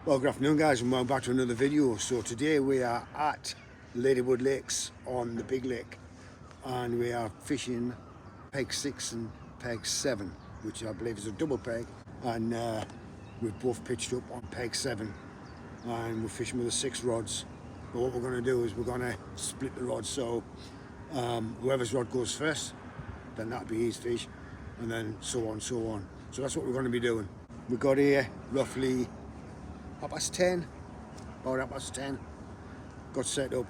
Well, good afternoon guys, and welcome back to another video. So today we are at Ladywood Lakes on the big lake, and we are fishing peg 6 and peg 7, which I believe is a double peg, and we've both pitched up on peg 7 and we're fishing with the 6 rods. But what we're going to do is we're going to split the rods, so whoever's rod goes first, then that'll be his fish, and then so on. So that's what we're going to be doing. We got here roughly 10:30, about 10:30, got set up,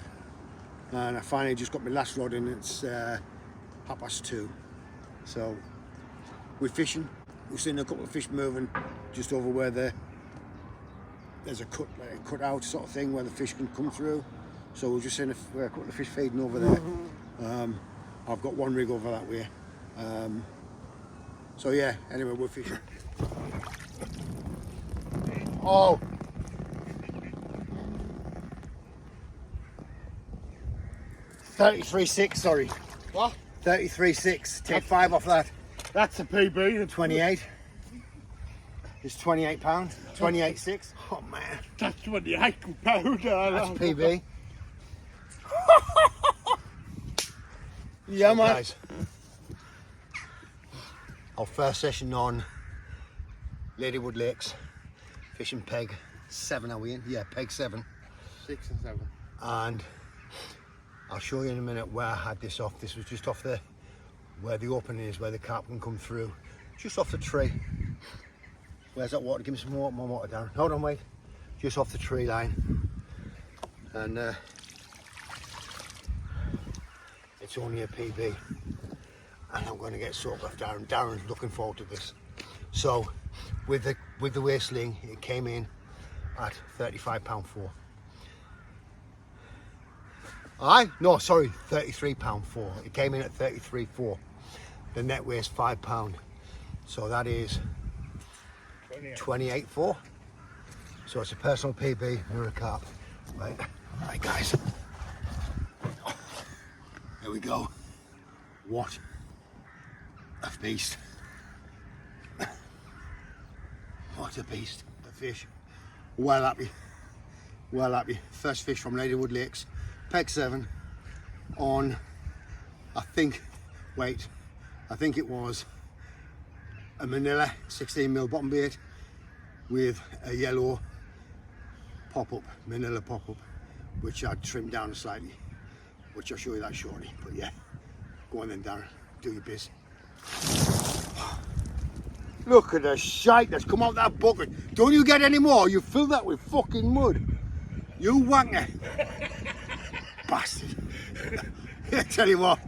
and I finally just got my last rod in. It's 2:30, so we're fishing. We're seeing a couple of fish moving just over where there's a cut out sort of thing where the fish can come through, so we're just seeing a couple of fish feeding over there. I've got one rig over that way, so yeah, anyway, we're fishing. Oh! 33.6, sorry. What? 33.6. Take 5 off that. That's a PB. 28. It's £28. 28.6. Oh man. That's £28. That's PB. Yeah, man. Guys, our first session on Ladywood Lakes, fishing peg 7. Are we in? Yeah, peg 7. 6 and 7. And I'll show you in a minute where I had this off. This was just off where the opening is, where the carp can come through. Just off the tree. Where's that water? Give me some more water down. Hold on, wait. Just off the tree line. And it's only a PB. And I'm going to get soaked off Darren. Darren's looking forward to this. So with the waist sling, it came in at £35.4. No, sorry, £33.4. It came in at 33.4. The net weighs £5, so that is 28.4. So it's a personal PB, you're a carp. Right, guys. Oh, there we go. What a beast! What a beast! The fish. Well happy. Well happy. First fish from Ladywood Lakes. Peg 7 on, I think it was a Manila 16mm bottom bait with a yellow pop-up, Manila pop-up, which I'd trimmed down slightly, which I'll show you that shortly. But yeah, go on then, Darren, do your biz. Look at the shite that's come out that bucket. Don't you get any more? You fill that with fucking mud. You wanker. Bastard. I tell you what,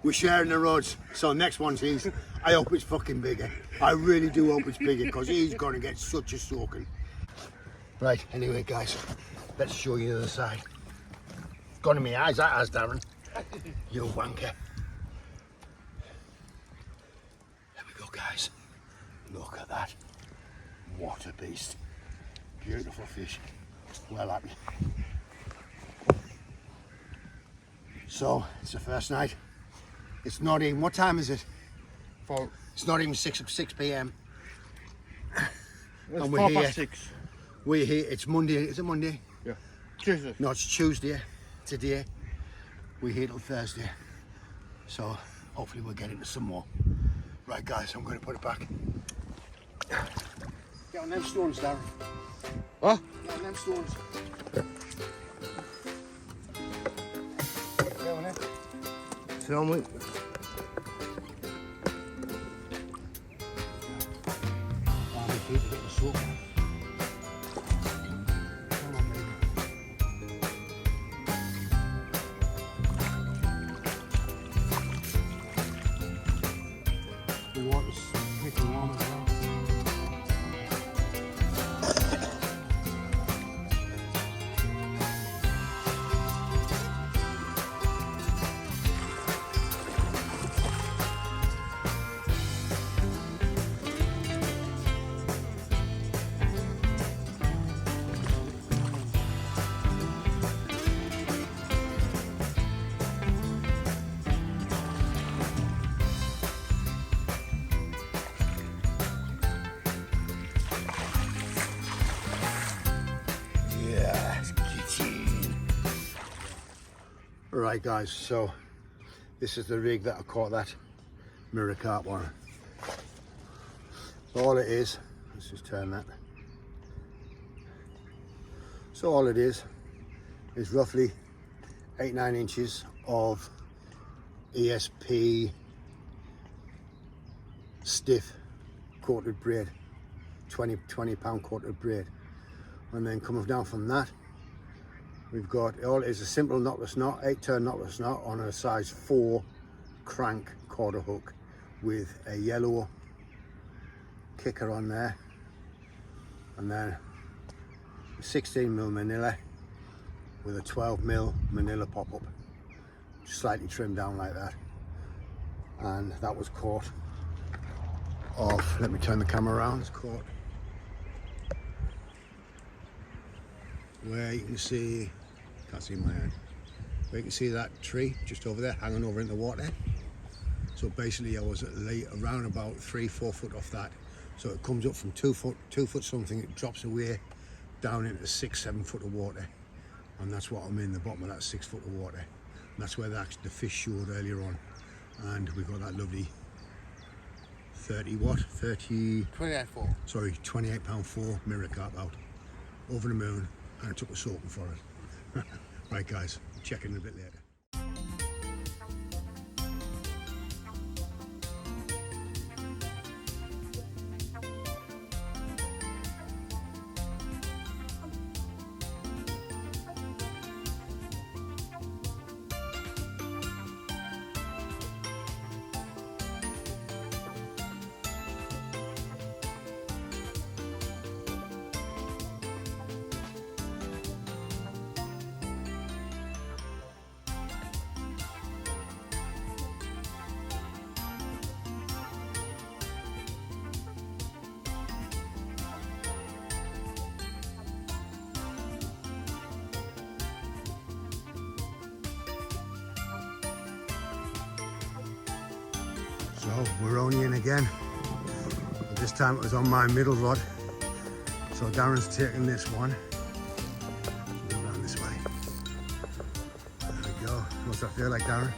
we're sharing the rods, so next one's his. I hope it's fucking bigger. I really do hope it's bigger, because he's going to get such a soaking. Right, anyway guys, let's show you the other side. It's gone in my eyes, that has, Darren. You wanker. There we go guys. Look at that. What a beast. Beautiful fish. Well happy. So it's the first night. It's not even, what time is it? 4. It's not even 6 p.m. It's and 6:04. We're here. It's Monday. Is it Monday? Yeah. Tuesday. No, it's Tuesday. Today. We're here till Thursday. So hopefully we'll get into some more. Right guys, I'm going to put it back. Get on them stones, Darren. What? Get on them stones. Tell me. The water's pretty warm as well. Right guys, so this is the rig that I caught that mirror carp on. All it is, let's just turn that. So all it is roughly 8-9 inches of ESP stiff coated braid, 20 pound coated braid. And then coming down from that, we've got, all it is a simple knotless knot, 8-turn knotless knot on a size 4 crank quarter hook with a yellow kicker on there, and then a 16mm manila with a 12mm manila pop-up, slightly trimmed down like that. And that was caught off, let me turn the camera around, it's caught where you can see, can't see my hand, where you can see that tree just over there hanging over in the water. So basically I was around about 3-4 foot off that. So it comes up from 2 foot something, it drops away down into 6-7 foot of water. And that's what I'm in, the bottom of that 6 foot of water. And that's where the fish showed earlier on. And we got that lovely 28 pound 4 mirror carp out over the moon, and I took a soaking for it. Right guys, check in a bit later. So we're only in again. This time it was on my middle rod. So Darren's taking this one. Go around this way. There we go. What's that feel like, Darren?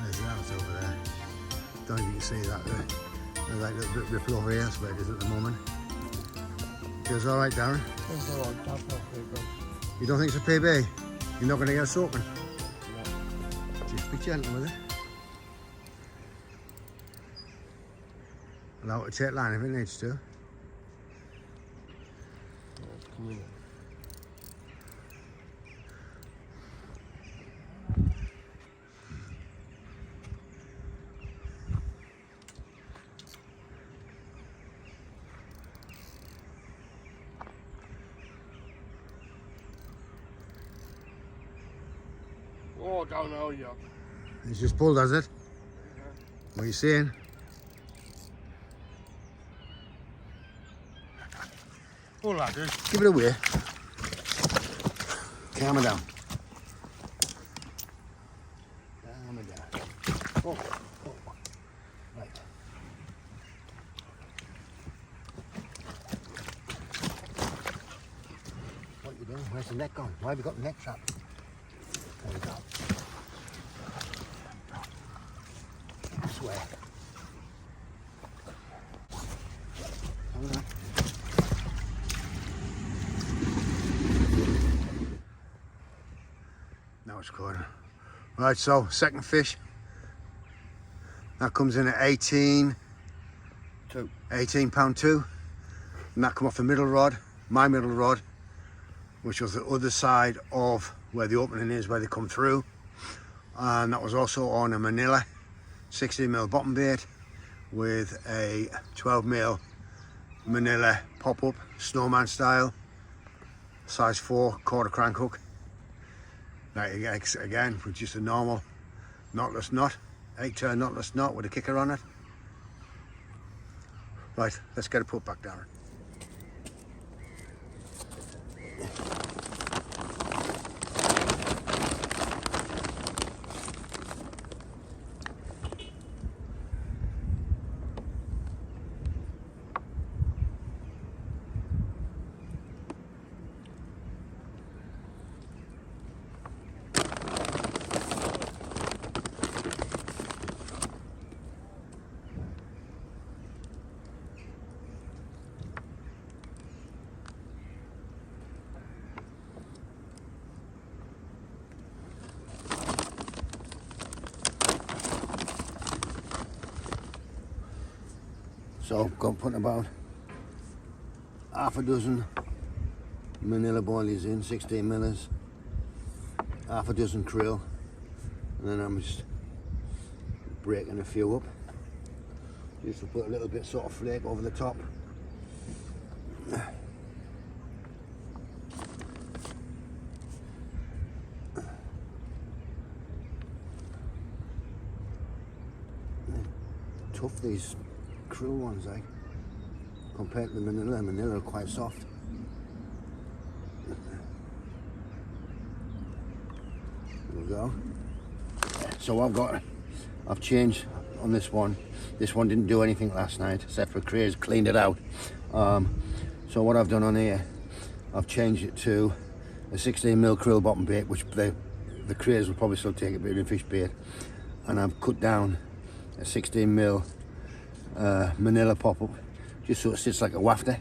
There's that over there. Don't know if you can see that there. There's like a little bit ripple over here, that's where it is at the moment. Feels alright, Darren? Feels alright, that's not PB. You don't think it's a PB? You're not going to get a soaking? Just be gentle with it. Allow it to take line if it needs to. Come in. Oh, I don't know yet. It's just pulled, has it? Yeah. What are you saying? Pull that, dude. Give it away. Calm it down. Calm it down. Oh, oh. Right. What are you doing? Where's the net gone? Why have you got the net trap? There we go. I swear. Hold on. Now it's caught. Right, so second fish. That comes in at 18 pound 2. And that come off the middle rod, my middle rod, which was the other side of where the opening is, where they come through. And that was also on a Manila 16mm bottom bait with a 12mm Manila pop-up, snowman style, size 4 quarter crank hook. Like again, with just a normal knotless knot, 8-turn knotless knot with a kicker on it. Right, let's get it put back down. So I've got putting about half a dozen manila boilies in, 16 millers, half a dozen krill, and then I'm just breaking a few up just to put a little bit sort of flake over the top. Tough, these krill ones, eh? Compared to the manila. Manila are quite soft. There we go. So I've changed on this one. This one didn't do anything last night except for craze, cleaned it out. So what I've done on here, I've changed it to a 16mm krill bottom bait, which the craze will probably still take a bit of fish bait, and I've cut down a 16mm manila pop-up, just so it sits like a wafter.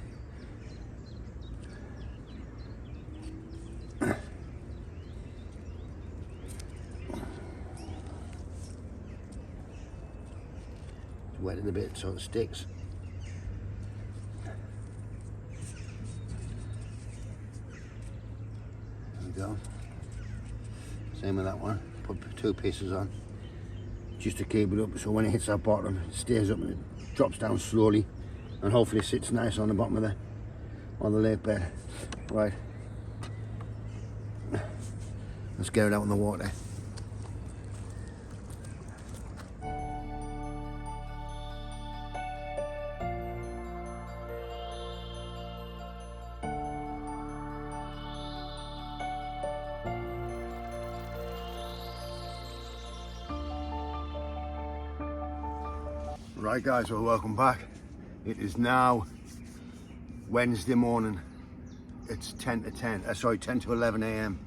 Wet it a bit so it sticks. There we go. Same with that one. Put 2 pieces on, just to keep it up, so when it hits that bottom, it stays up and it drops down slowly, and hopefully sits nice on the bottom of the lake bed. Right, let's get it out in the water. Right guys, well, welcome back. It is now Wednesday morning. It's 10 to 11 a.m.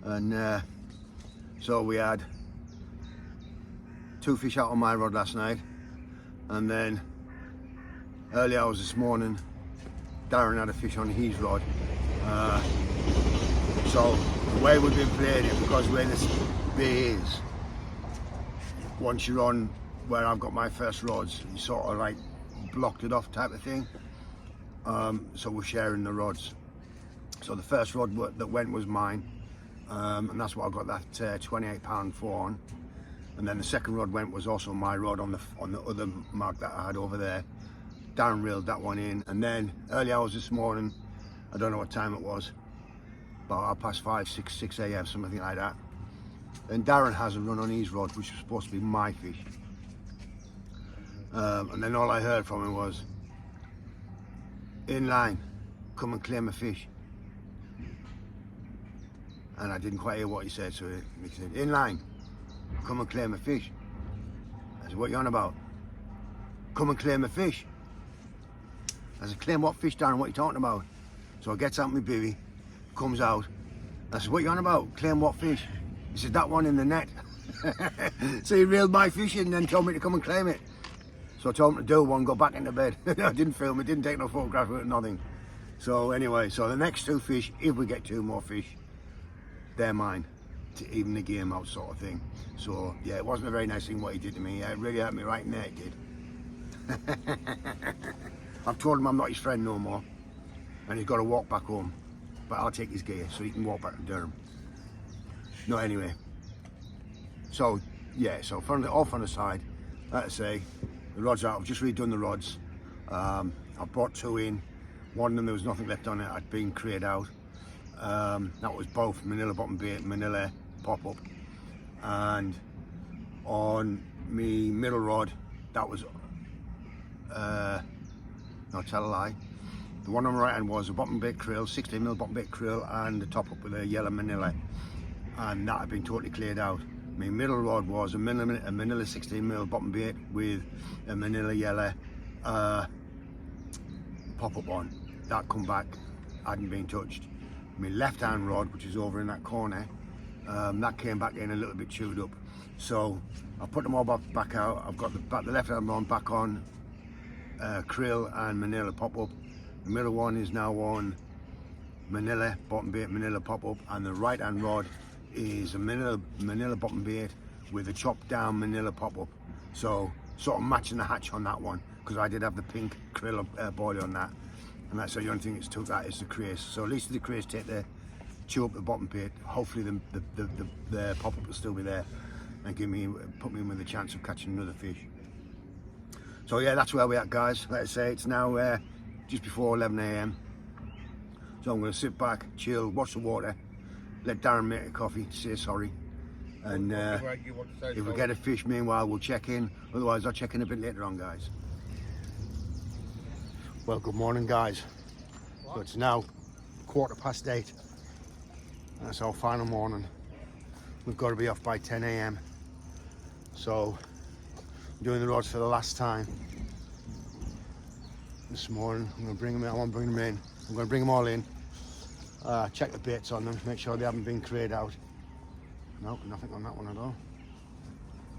and so we had 2 fish out on my rod last night, and then early hours this morning Darren had a fish on his rod. So the way we've been playing it, because where this bay is, once you're on where I've got my first rods, you sort of like blocked it off type of thing. So we're sharing the rods. So the first rod that went was mine, and that's what I got that 28 pound for on. And then the second rod went was also my rod on the other mark that I had over there. Darren reeled that one in, and then early hours this morning, I don't know what time it was, about 5:30, 6 a.m, something like that. And Darren has a run on his rod, which was supposed to be my fish. And then all I heard from him was, "In line, come and claim a fish." And I didn't quite hear what he said, so he said, "In line, come and claim a fish." I said, "What are you on about?" "Come and claim a fish." I said, "Claim what fish, Darren? What are you talking about?" So I gets out my bivvy, comes out. I said, "What are you on about? Claim what fish?" He said, "That one in the net." So he reeled my fish in and then told me to come and claim it. So I told him to do one, go back into bed. I didn't film it, didn't take no photograph of it, nothing. So anyway, so the next 2 fish, if we get 2 more fish, they're mine to even the game out, sort of thing. So yeah, it wasn't a very nice thing what he did to me. It really hurt me right in there, it did. I've told him I'm not his friend no more, and he's got to walk back home. But I'll take his gear so he can walk back to Durham. No, anyway. So yeah, so off on the side, like I say, the rods out. I've just redone the rods. I've brought 2 in. One of them there was nothing left on it. I'd been cleared out. That was both manila bottom bait, manila pop up, and on me middle rod, that was no, tell a lie. The one on the right hand was a bottom bait krill, 16mm bottom bait krill, and the top up with a yellow manila, and that had been totally cleared out. My middle rod was a manila 16mm bottom bait with a manila yellow pop up on. That come back, hadn't been touched. My left hand rod, which is over in that corner, that came back in a little bit chewed up. So I put them all back out. I've got the left hand one back on krill and manila pop up. The middle one is now on manila bottom bait, manila pop up, and the right hand rod is a manila bottom bait with a chopped down manila pop up. So sort of matching the hatch on that one, because I did have the pink krill boilie on that, and that's the only thing that's took that is the craze. So at least the craze take the chew up the bottom bit. Hopefully the pop-up will still be there and put me with a chance of catching another fish. So yeah, that's where we're at, guys. Like I say, it's now just before 11 AM. So I'm going to sit back, chill, watch the water, let Darren make a coffee, say sorry, and if we get a fish meanwhile we'll check in, otherwise I'll check in a bit later on, guys. Well, good morning, guys. So it's now 8:15. That's our final morning. We've got to be off by 10 AM. So I'm doing the rods for the last time this morning. I'm going to bring them in. I won't bring them in. I'm going to bring them all in. Check the baits on them, make sure they haven't been crayed out. No, nothing on that one at all.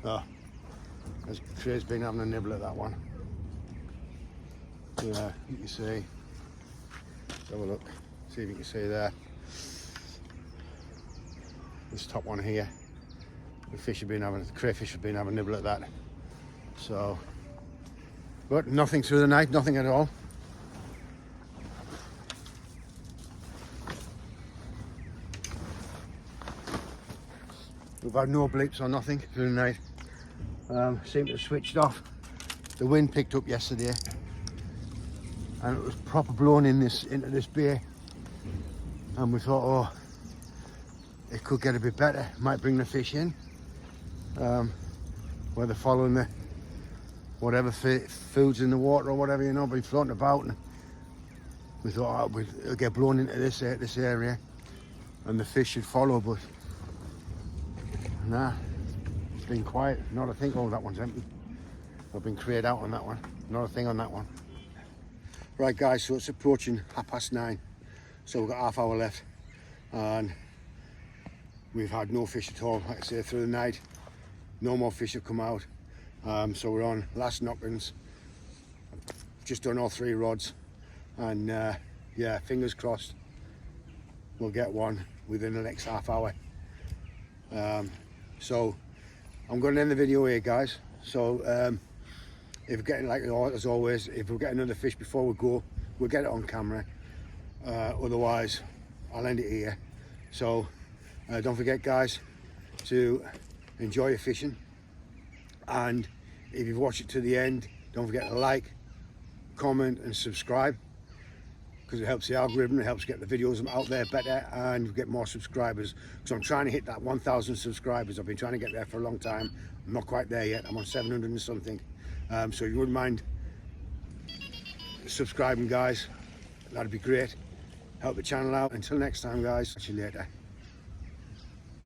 Oh, there's Cray's been having a nibble at that one. Yeah, you can see. Let's have a look. See if you can see there. This top one here. The crayfish have been having a nibble at that. So, but nothing through the night, nothing at all. We've had no bleeps or nothing through the night. Seemed to have switched off. The wind picked up yesterday, and it was proper blowing into this bay. And we thought, oh, it could get a bit better. Might bring the fish in. Whether following the whatever food's in the water or whatever, you know, been floating about. And we thought, oh, we'll get blown into this area, and the fish should follow, but. Nah, it's been quiet. Not a thing. Oh, that one's empty. I've been crayed out on that one. Not a thing on that one. Right, guys, so it's approaching 9:30. So we've got half hour left, and we've had no fish at all. Like I say, through the night, no more fish have come out. So we're on last knockings. Just done all 3 rods, and yeah, fingers crossed we'll get one within the next half hour. So I'm going to end the video here, guys. So if we're getting, like as always, if we get another fish before we go, we'll get it on camera. Otherwise I'll end it here. So don't forget, guys, to enjoy your fishing, and if you've watched it to the end, don't forget to like, comment and subscribe, because it helps the algorithm, it helps get the videos out there better and get more subscribers, because I'm trying to hit that 1,000 subscribers. I've been trying to get there for a long time. I'm not quite there yet. I'm on 700 and something. So if you wouldn't mind subscribing, guys, that'd be great. Help the channel out. Until next time, guys, catch you later.